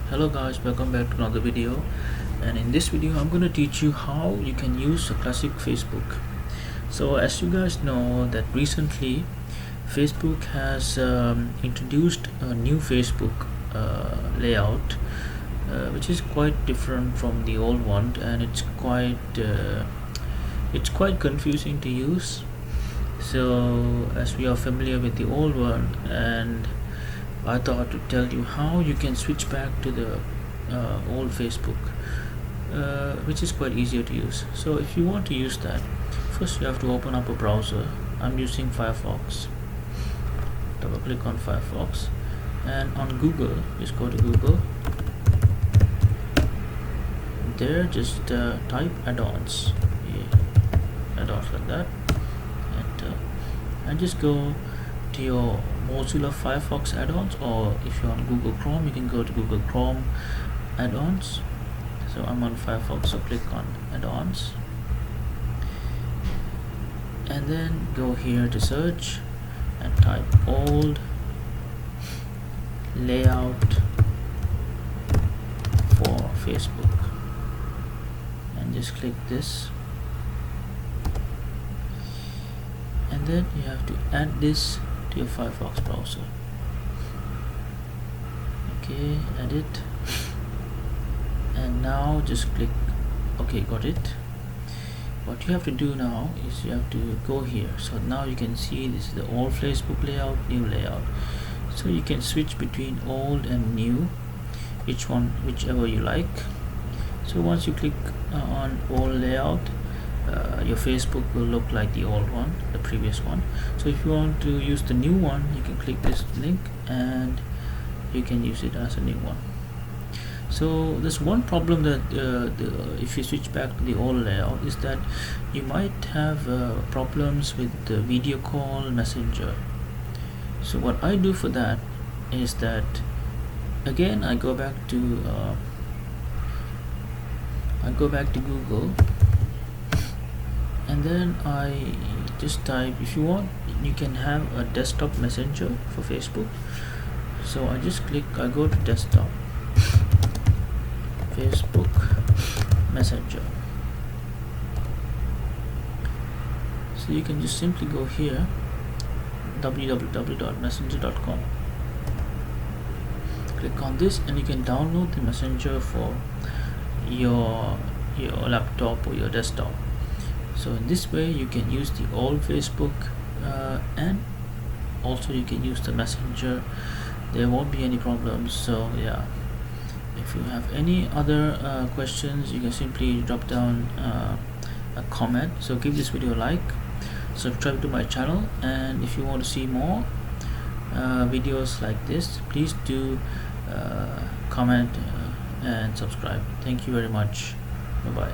Hello guys, welcome back to another video. And in this video I'm going to teach you how you can use a classic Facebook. So as you guys know that recently Facebook has introduced a new Facebook layout, which is quite different from the old one, and it's quite confusing to use. So as we are familiar with the old one, and I thought to tell you how you can switch back to the old Facebook, which is quite easier to use. So if you want to use that, first you have to open up a browser. I'm using Firefox. Double click on Firefox, and on Google, just go to Google. There, just type add-ons, add-ons like that, and just go to your Mozilla Firefox add-ons, or if you're on Google Chrome, you can go to Google Chrome add-ons. So I'm on Firefox, so click on add-ons, and then go here to search and type old layout for Facebook, and just click this, and then you have to add this to your Firefox browser. Okay, add it, and now just click OK. Got it. What you have to do now is you have to go here. So now you can see this is the old Facebook layout, new layout. So you can switch between old and new, whichever you like. So once you click on old layout, your Facebook will look like the old one, the previous one. So if you want to use the new one, you can click this link and you can use it as a new one. So there's one problem that if you switch back to the old layout is that you might have problems with the video call messenger. So what I do for that is that, again, I go back to Google, and then I just type, if you want, you can have a desktop messenger for Facebook. So I just I go to desktop, Facebook Messenger. So you can just simply go here, www.messenger.com, click on this, and you can download the messenger for your laptop or your desktop. So in this way you can use the old Facebook, and also you can use the messenger. There won't be any problems. So yeah, if you have any other questions, you can simply drop down a comment. So give this video a like, subscribe to my channel, and if you want to see more videos like this, please do comment and subscribe. Thank you very much. Bye bye.